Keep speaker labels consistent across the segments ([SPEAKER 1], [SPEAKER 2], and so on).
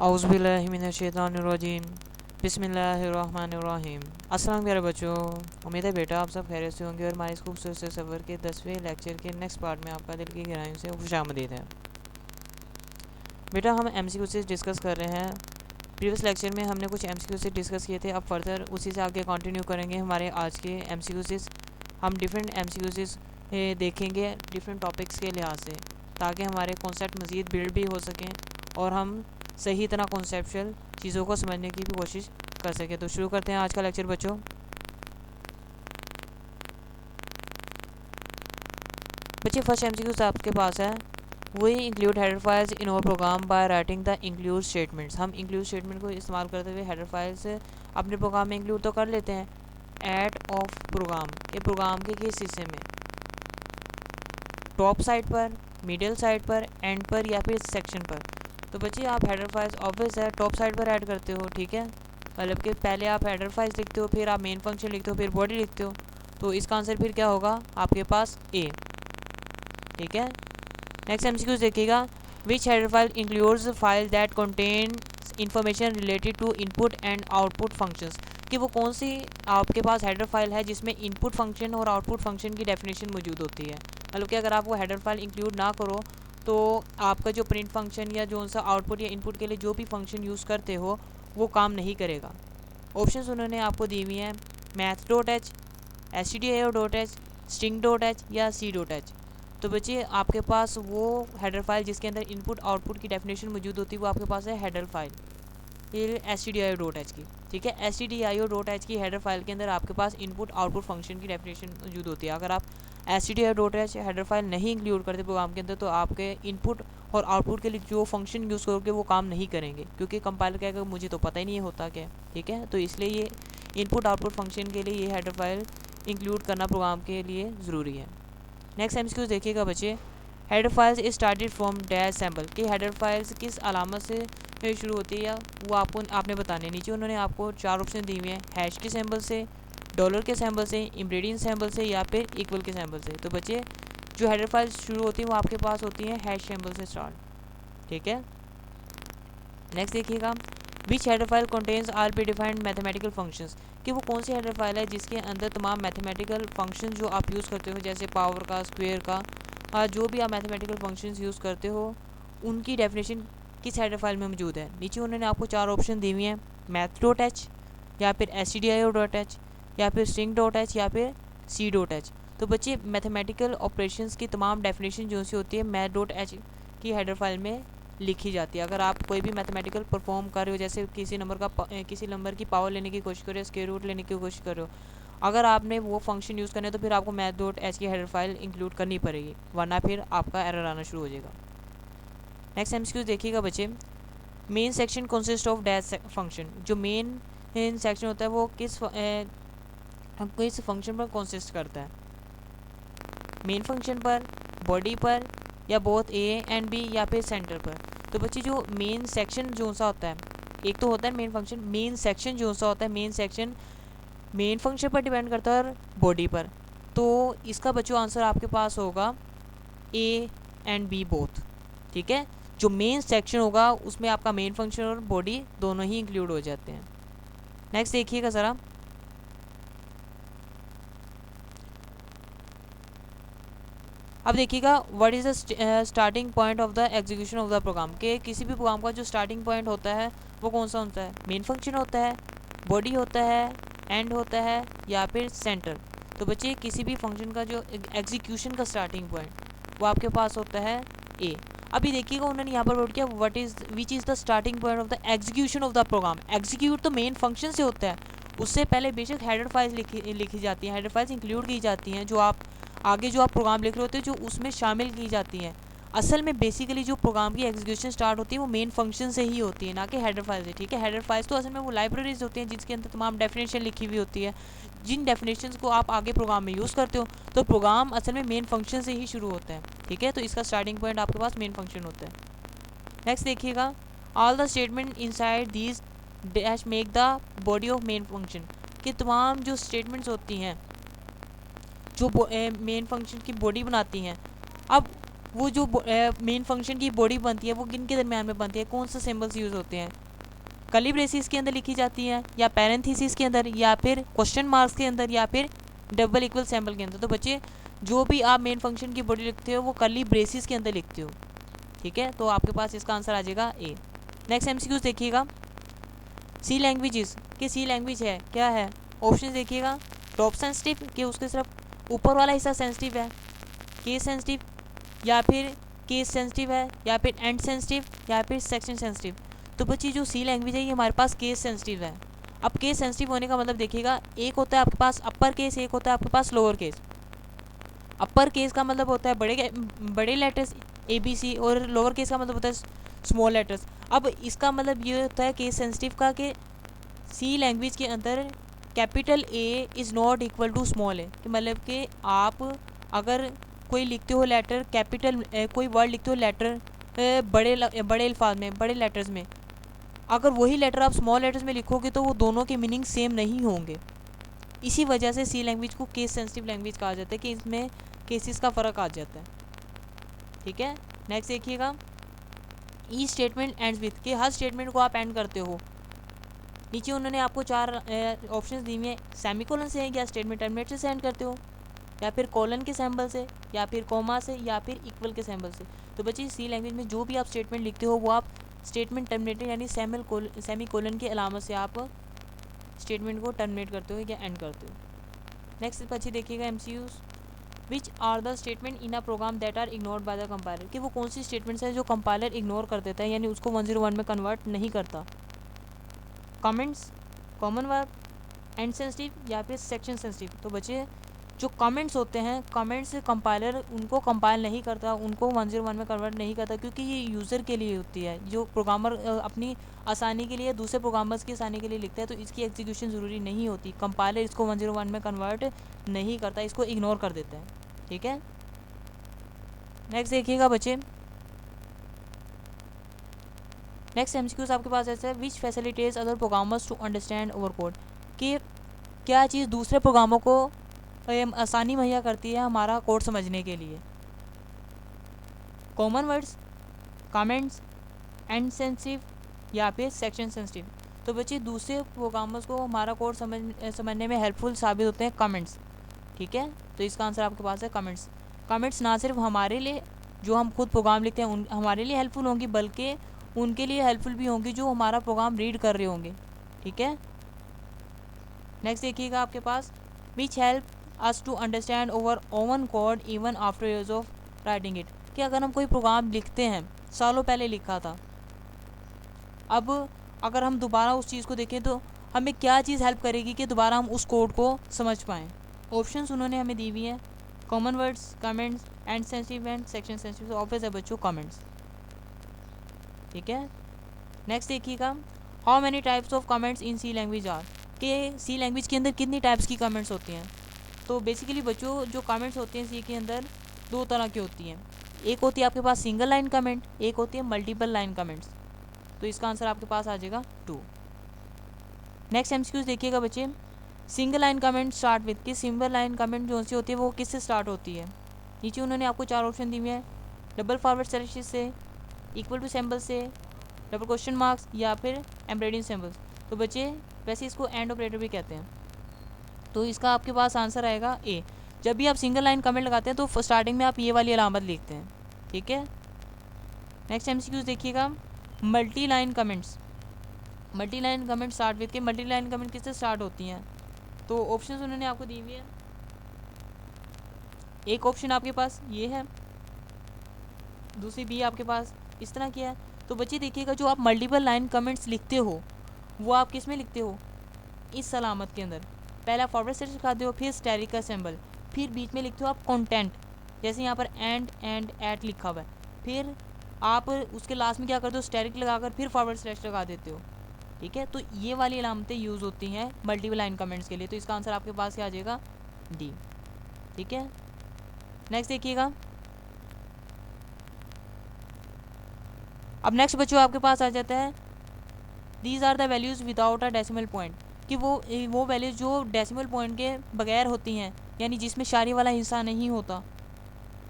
[SPEAKER 1] औज़ुबिल्लाहिमिनश्शैतानिर्रजीम बिस्मिल्लाहिर्रहमानिर्रहीम। अस्सलाम प्यारे बच्चों, उम्मीद है बेटा आप सब खैरियत से होंगे और हमारे इस खूबसूरत से सफ़र के 10वें लेक्चर के नेक्स्ट पार्ट में आपका दिल की गहराइयों से खुशामदीद है। बेटा हम एमसीक्यू से डिस्कस कर रहे हैं। प्रीवियस लेक्चर में हमने कुछ एमसीक्यू से डिस्कस किए थे, अब फर्दर उसी से आगे कंटिन्यू करेंगे हमारे आज के एमसीक्यू से। हम डिफरेंट एमसीक्यू से देखेंगे डिफरेंट टॉपिक्स के लिहाज से, ताकि हमारे कॉन्सेप्ट मज़ीद बिल्ड भी हो सकें और हम सही तरह कॉन्सेप्चुअल चीज़ों को समझने की भी कोशिश कर सकें। तो शुरू करते हैं आज का लेक्चर बच्चों। फर्स्ट एमसीक्यू आपके पास है, we include header files in our program by writing the include statements. हम इंक्लूड स्टेटमेंट को इस्तेमाल करते हुए हेडर फाइल्स अपने प्रोग्राम में इंक्लूड तो कर लेते हैं। एट ऑफ प्रोग्राम के किस हिस्से में, टॉप साइड पर, मिडिल साइड पर, एंड पर या फिर सेक्शन पर। तो बच्चे आप हेडर फाइल्स ऑब्वियस है टॉप साइड पर ऐड करते हो, ठीक है। मतलब कि पहले आप हेडर फाइल्स लिखते हो, फिर आप मेन फंक्शन लिखते हो, फिर बॉडी लिखते हो। तो इसका आंसर फिर क्या होगा आपके पास ए, ठीक है। नेक्स्ट एमसीक्यू देखिएगा, which header file includes file that contain information related to input and output functions. कि वो कौन सी आपके पास हेडर फाइल है जिसमें इनपुट फंक्शन और आउटपुट फंक्शन की डेफिनेशन मौजूद होती है। मतलब कि अगर आप वो हेडर फाइल इंक्लूड ना करो तो आपका जो प्रिंट फंक्शन या जो सा आउटपुट या इनपुट के लिए जो भी फंक्शन यूज़ करते हो वो काम नहीं करेगा। ऑप्शंस उन्होंने आपको दी हुई हैं, math dot H, stdio.h, string.h या c.h। तो बच्चे आपके पास वो हेडर फाइल जिसके अंदर इनपुट आउटपुट की डेफिनेशन मौजूद होती है वो आपके पास है हेडर फाइल ये stdio.h की, ठीक है। stdio.h की हेडर फाइल के अंदर आपके पास इनपुट आउटपुट फंक्शन की डेफिनेशन मौजूद होती है। अगर आप stdio.h हेडर फाइल नहीं इंक्लूड करते प्रोग्राम के अंदर तो आपके इनपुट और आउटपुट के लिए जो फंक्शन यूज़ करोगे वो काम नहीं करेंगे, क्योंकि कंपाइलर कहेगा मुझे तो पता ही नहीं होता क्या, ठीक है। तो इसलिए ये इनपुट आउटपुट फंक्शन के लिए ये हेडर फाइल इंक्लूड करना प्रोग्राम के लिए ज़रूरी है। नेक्स्ट एमसीक्यू देखिएगा बच्चे, header files is started from dash sample. कि हेडर फाइल्स किस अलामत से शुरू होती है या वो आपने बताने। नीचे उन्होंने आपको 4 ऑप्शन दिए हुए हैं, हैश के सैम्बल से, डॉलर के सैम्बल से, इंग्रेडिएंट सैम्बल से या फिर इक्वल के सैम्बल से। तो बच्चे जो हेडर फाइल्स शुरू होती हैं वो आपके पास होती हैं हैश सैम्बल से स्टार्ट, ठीक है। नेक्स्ट देखिएगा, which header file contains all pre defined mathematical functions. कि वो कौन सी हेडर फाइल है जिसके अंदर तमाम मैथमेटिकल फंक्शन जो आप यूज़ करते हो, जैसे पावर का, स्क्वायर का, जो भी आप मैथमेटिकल फंक्शंस यूज़ करते हो उनकी डेफिनेशन किस हेडर फाइल में मौजूद है। नीचे उन्होंने आपको 4 ऑप्शन दिए हुए हैं, मैथ डॉट एच या फिर stdio.h या फिर string.h या फिर c.h। तो बच्चे मैथमेटिकल ऑपरेशंस की तमाम डेफिनेशन जो सी होती है मैथ डॉट एच की हेडर फाइल में लिखी जाती है। अगर आप कोई भी मैथमेटिकल परफॉर्म कर रहे हो, जैसे किसी नंबर की पावर लेने की कोशिश कर रहे हो, स्क्वायर रूट लेने की कोशिश कर रहे हो, अगर आपने वो फंक्शन यूज़ करना है तो फिर आपको मैथ डॉट एच की हेडर फाइल इंक्लूड करनी पड़ेगी, वरना फिर आपका एरर आना शुरू हो जाएगा। नेक्स्ट एमसीक्यू देखिएगा बच्चे, main section consist of dash function. जो मेन सेक्शन होता है वो किस फंक्शन पर कंसिस्ट करता है, मेन फंक्शन पर, बॉडी पर या बोथ ए एंड बी या फिर सेंटर पर। तो बच्चे जो मेन सेक्शन जो सा होता है, एक तो होता है मेन फंक्शन, मेन सेक्शन जो सा होता है मेन सेक्शन मेन फंक्शन पर डिपेंड करता है और बॉडी पर। तो इसका बच्चों आंसर आपके पास होगा ए एंड बी बोथ, ठीक है। जो मेन सेक्शन होगा उसमें आपका मेन फंक्शन और बॉडी दोनों ही इंक्लूड हो जाते हैं। नेक्स्ट देखिएगा ज़रा, अब देखिएगा, what is the starting point of the execution of the program. के किसी भी प्रोग्राम का जो स्टार्टिंग पॉइंट होता है वो कौन सा होता है, मेन फंक्शन होता है, बॉडी होता है, एंड होता है या फिर सेंटर। तो बच्चे किसी भी फंक्शन का जो एग्जीक्यूशन का स्टार्टिंग पॉइंट वो आपके पास होता है ए। अभी देखिएगा उन्होंने यहाँ पर नोट किया, what is which is the starting point of the execution of the program. Execute तो मेन फंक्शन से होता है, उससे पहले बेशक हेडर फाइल्स लिखी जाती हैं, हेडर फाइल्स इंक्लूड की जाती हैं जो आप आगे जो आप प्रोग्राम लिख रहे होते हैं जो उसमें शामिल की जाती हैं। असल में बेसिकली जो प्रोग्राम की एग्जीक्यूशन स्टार्ट होती है वो मेन फंक्शन से ही होती है, ना कि हेडर फाइल से, ठीक है। हेडर फाइल्स तो असल में वो लाइब्रेरीज होती हैं जिसके अंदर तमाम डेफिनेशन लिखी हुई होती है, जिन डेफिनेशंस को आप आगे प्रोग्राम में यूज़ करते हो। तो प्रोग्राम असल में मेन फंक्शन से ही शुरू होता है, ठीक है। तो इसका स्टार्टिंग पॉइंट आपके पास मेन फंक्शन होता है। नेक्स्ट देखिएगा, all the statement inside these dash make the body of main function. कि तमाम जो स्टेटमेंट्स होती हैं जो मेन फंक्शन की बॉडी बनाती हैं। अब वो जो मेन फंक्शन की बॉडी बनती है वो किन के दरमियान में बनती है, कौन से सिंबल्स यूज़ होते हैं, कर्ली ब्रेसिस के अंदर लिखी जाती है या पैरेंथेसिस के अंदर या फिर क्वेश्चन मार्क्स के अंदर या फिर डबल इक्वल सिंबल के अंदर। तो बच्चे जो भी आप मेन फंक्शन की बॉडी लिखते हो वो कर्ली ब्रेसिस के अंदर लिखते हो, ठीक है। तो आपके पास इसका आंसर आ जाएगा ए। नेक्स्ट एमसीक्यूज देखिएगा, सी लैंग्वेजेस कि सी लैंग्वेज है क्या है, ऑप्शन देखिएगा, टॉप सेंसिटिव कि उसके सिर्फ ऊपर वाला हिस्सा सेंसिटिव है, केस सेंसिटिव या फिर केस सेंसिटिव है या फिर एंड सेंसिटिव या फिर सेक्शन सेंसिटिव। तो बच्ची जो सी लैंग्वेज है ये हमारे पास केस सेंसिटिव है। अब केस सेंसिटिव होने का मतलब देखिएगा, एक होता है आपके पास अपर केस, एक होता है आपके पास लोअर केस। अपर केस का मतलब होता है बड़े लेटर्स ABC और लोअर केस का मतलब होता है स्मॉल लेटर्स। अब इसका मतलब ये होता है केस सेंसिटिव का कि सी लैंग्वेज के अंदर capital A is not equal to small a, कि मतलब कि आप अगर कोई लिखते हो लेटर कैपिटल, कोई वर्ड लिखते हो लेटर बड़े अल्फाज में, बड़े लेटर्स में, अगर वही लेटर आप स्मॉल लेटर्स में लिखोगे तो वो दोनों के मीनिंग सेम नहीं होंगे। इसी वजह से सी लैंग्वेज को केस सेंसिटिव लैंग्वेज कहा जाता है कि इसमें केसेस का फ़र्क आ जाता है, ठीक है। नेक्स्ट देखिएगा, ई स्टेटमेंट एंड्स विथ कि हर स्टेटमेंट को आप एंड करते हो। नीचे उन्होंने आपको 4 ऑप्शंस दिए हैं, सेमीकोलन से या स्टेटमेंट टर्मिनेटर से एंड करते हो, या फिर कोलन के सिंबल से, या फिर कोमा से, या फिर इक्वल के सिंबल से। तो बच्चे सी लैंग्वेज में जो भी आप स्टेटमेंट लिखते हो वो आप स्टेटमेंट टर्मिनेटर यानी सेमी कोलन की अलामत से आप स्टेटमेंट को टर्मिनेट करते हो या एंड करते हो। नेक्स्ट बच्चे देखिएगा MCQs, which are the statement in a program that are ignored by the compiler कि वो कौन सी स्टेटमेंट्स है जो कंपाइलर इग्नोर कर देता है यानी उसको 101 में कन्वर्ट नहीं करता। Comments, common verb, and sensitive या फिर सेक्शन सेंसिटिव। तो बच्चे जो कमेंट्स होते हैं, कमेंट्स कंपाइलर उनको कंपाइल नहीं करता, उनको 101 में कन्वर्ट नहीं करता, क्योंकि ये यूज़र के लिए होती है, जो प्रोग्रामर अपनी आसानी के लिए, दूसरे प्रोग्रामर्स की आसानी के लिए लिखता है, तो इसकी एग्जीक्यूशन ज़रूरी नहीं होती। कंपाइलर इसको 101 में कन्वर्ट नहीं करता, इसको इग्नोर कर देता है, ठीक है। नेक्स्ट देखिएगा बच्चे, नेक्स्ट MCQs आपके पास ऐसा है, which facilitates other programmers to understand our code कि क्या चीज़ दूसरे प्रोग्रामों को आसानी मुहैया करती है हमारा कोड समझने के लिए। Common words, comments, and sensitive या फिर सेक्शन सेंसिटिव। तो बच्चे दूसरे प्रोग्रामर्स को हमारा कोड समझने में हेल्पफुल साबित होते हैं कमेंट्स, ठीक है। तो इसका आंसर आपके पास है कमेंट्स। कमेंट्स ना सिर्फ हमारे लिए जो हम खुद प्रोग्राम लिखते हैं हमारे लिए हेल्पफुल होंगी, बल्कि उनके लिए हेल्पफुल भी होंगी जो हमारा प्रोग्राम रीड कर रहे होंगे, ठीक है। नेक्स्ट देखिएगा आपके पास, which help us to understand our own code even after years of writing it कि अगर हम कोई प्रोग्राम लिखते हैं, सालों पहले लिखा था, अब अगर हम दोबारा उस चीज़ को देखें तो हमें क्या चीज़ हेल्प करेगी कि दोबारा हम उस कोड को समझ पाएँ। ऑप्शंस उन्होंने हमें दी हुई हैं, common words, comments, and sensitive and section sensitive. तो ऑब्वियस है बच्चों कमेंट्स, ठीक है। नेक्स्ट देखिएगा, how many types of comments in C language are कि सी लैंग्वेज के अंदर कितनी टाइप्स की कमेंट्स होती हैं। तो बेसिकली बच्चों जो कमेंट्स होते हैं सी के अंदर 2 तरह की होती हैं, एक होती है आपके पास सिंगल लाइन कमेंट, एक होती है मल्टीपल लाइन कमेंट्स। तो इसका आंसर आपके पास आ जाएगा 2। नेक्स्ट MCQs देखिएगा बच्चे, single line comment start with कि सिंगल लाइन कमेंट जो सी होती है वो किससे स्टार्ट होती है। नीचे उन्होंने आपको 4 ऑप्शन दिए हैं, डबल फॉरवर्ड स्लैश से, इक्वल टू सिंबल से, डबल क्वेश्चन मार्क्स या फिर एम्ब्रॉयडरिंग सिंबल्स। तो बच्चे वैसे इसको एंड ऑपरेटर भी कहते हैं। तो इसका आपके पास आंसर आएगा ए। जब भी आप सिंगल लाइन कमेंट लगाते हैं तो स्टार्टिंग में आप ये वाली अलामत लिखते हैं, ठीक है। नेक्स्ट MCQs देखिएगा, multi line comments, multi line comment start with के मल्टी लाइन कमेंट किससे स्टार्ट होती हैं। तो ऑप्शंस उन्होंने आपको दी हुई है, एक ऑप्शन आपके पास ये है, दूसरी बी आपके पास इस तरह की है। तो बच्चे देखिएगा जो आप मल्टीपल लाइन कमेंट्स लिखते हो वो आप किस में लिखते हो, इस अलामत के अंदर। पहला फॉरवर्ड स्लैश लिखाते हो, फिर स्टैरिक का सिंबल, फिर बीच में लिखते हो आप कंटेंट, जैसे यहाँ पर एंड एट लिखा हुआ है, फिर आप उसके लास्ट में क्या करते हो, स्टैरिक लगाकर फिर फॉरवर्ड स्लैश लगा देते हो, ठीक है। तो ये वाली अलामतें यूज़ होती हैं मल्टीपल लाइन कमेंट्स के लिए। तो इसका आंसर आपके पास क्या आ जाएगा, डी, ठीक है। नेक्स्ट देखिएगा, अब नेक्स्ट बच्चों आपके पास आ जाता है, these are the values without a decimal point कि वो वैल्यूज़ जो डेसिमल पॉइंट के बगैर होती हैं, यानी जिसमें शारी वाला हिस्सा नहीं होता,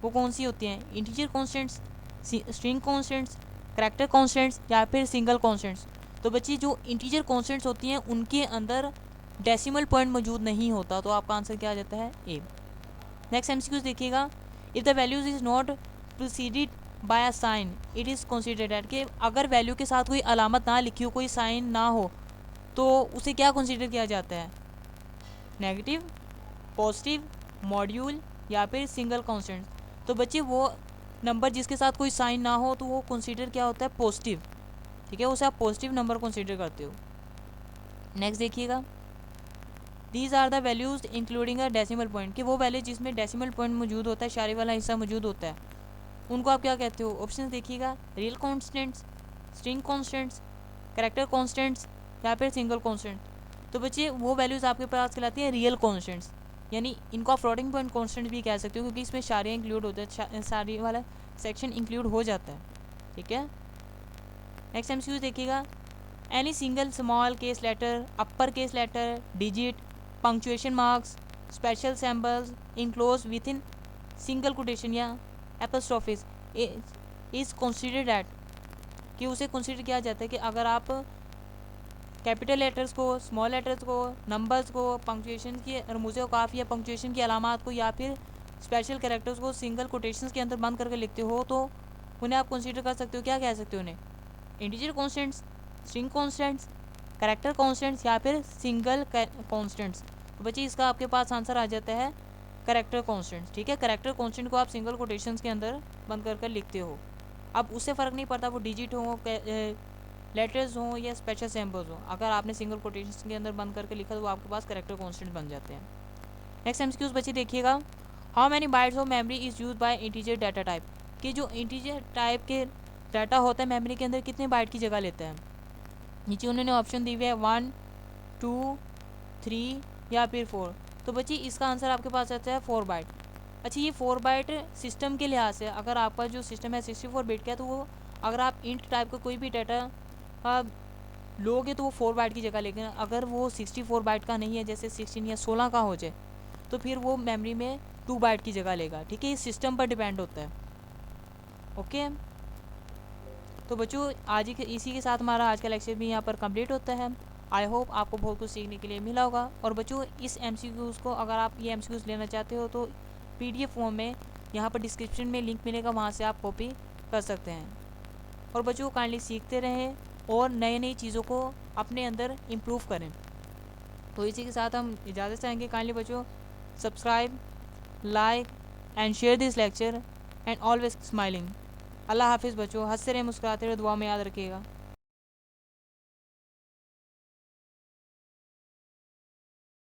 [SPEAKER 1] वो कौन सी होती हैं? Integer constants, string constants, character constants या फिर सिंगल कॉन्स्टेंट्स। तो बच्चे जो इंटीजर कॉन्स्टेंट्स होती हैं उनके अंदर डेसिमल पॉइंट मौजूद नहीं होता, तो आपका आंसर क्या आ जाता है? ए। नेक्स्ट एमसीक्यूज देखिएगा, if the values is not proceeded by a sign it is considered at, कि अगर वैल्यू के साथ कोई अलामत ना लिखी हो, कोई साइन ना हो, तो उसे क्या कंसीडर किया जाता है? नेगेटिव, पॉजिटिव, मॉड्यूल या फिर सिंगल कॉन्स्टेंट। तो बच्चे वो नंबर जिसके साथ कोई साइन ना हो तो वो कंसीडर क्या होता है? पॉजिटिव। ठीक है, उसे आप पॉजिटिव नंबर कंसीडर करते हो। नेक्स्ट देखिएगा, these are the values including a decimal point, कि वो वैल्यू जिसमें डेसिमल पॉइंट मौजूद होता है, इशारे वाला हिस्सा मौजूद होता है, उनको आप क्या कहते हो? ऑप्शन देखिएगा, real constants, string constants, character constants या फिर सिंगल कॉन्स्टेंट। तो बच्चे वो वैल्यूज़ आपके पास कहलाती हैं रियल कॉन्स्टेंट्स, यानी इनको आप फ्लोटिंग पॉइंट कॉन्स्टेंट भी कह सकते हो, क्योंकि इसमें इशारे इंक्लूड होते हैं, इशारे वाला सेक्शन इंक्लूड हो जाता है। ठीक है, नेक्स्ट एमसीक्यू देखिएगा, any single small case letter, upper case letter, digit, punctuation marks, special symbols enclose within single quotation या एपोस्ट्रोफिस इज कंसीडर्ड एट, कि उसे कंसीडर किया जाता है कि अगर आप कैपिटल लेटर्स को, स्मॉल लेटर्स को, नंबर्स को, पंक्चुएशन की रमूज़ औकाफ या पंक्चुएशन की अलामात को या फिर स्पेशल कैरेक्टर्स को सिंगल कोटेशंस के अंदर बंद करके लिखते हो, तो उन्हें आप कंसीडर कर सकते हो, क्या कह सकते हो उन्हें? Integer constants, string constants, character constants या फिर सिंगल कॉन्स्टेंट्स। तो बच्चे इसका आपके पास आंसर आ जाता है कैरेक्टर कॉन्स्टेंट्स। ठीक है, कैरेक्टर कॉन्स्टेंट को आप सिंगल कोटेशंस के अंदर बंद कर लिखते हो। अब उससे फ़र्क नहीं पड़ता वो डिजिट हो, लेटर्स हों या स्पेशल सिंबल्स हों, अगर आपने सिंगल कोटेशंस के अंदर बंद करके लिखा तो आपके पास कैरेक्टर कॉन्स्टेंट बन जाते हैं। नेक्स्ट एमसीक्यूज बच्चे देखिएगा, how many bytes of memory is use by integer data type, कि जो इंटीजर टाइप के डाटा होता है मेमोरी के अंदर कितने बाइट की जगह लेता है? नीचे उन्होंने ऑप्शन दी हुई है 1, 2, 3 या फिर 4। तो बच्ची इसका आंसर आपके पास आता है 4 बाइट। अच्छा, ये 4 बाइट सिस्टम के लिहाज से, अगर आपका जो सिस्टम है 64 बिट का है, तो वो अगर आप इंट टाइप का कोई भी डाटा लोगे तो वो 4 बाइट की जगह, लेकिन अगर वो 64 बाइट का नहीं है, जैसे 16 या 16 का हो जाए, तो फिर वो मेमोरी में 2 बाइट की जगह लेगा। ठीक है, इस सिस्टम पर डिपेंड होता है। ओके, तो बच्चों आज ही इसी के साथ हमारा आज का लेक्चर भी यहाँ पर कंप्लीट होता है। आई होप आपको बहुत कुछ सीखने के लिए मिला होगा। और बच्चों इस एमसीक्यूज़ को, अगर आप ये एमसीक्यूज़ लेना चाहते हो तो पीडीएफ फॉर्म में यहाँ पर डिस्क्रिप्शन में लिंक मिलेगा, वहाँ से आप कॉपी कर सकते हैं। और बच्चों काइंडली सीखते रहें और नई नई चीज़ों को अपने अंदर इम्प्रूव करें। तो इसी के साथ हम इजाज़त चाहेंगे। काइंडली बच्चों subscribe, like and share this lecture and always smiling. अल्लाह हाफिज़ बच्चों, हंसते रहे, मुस्कुराते रहे, दुआ में याद रखिएगा।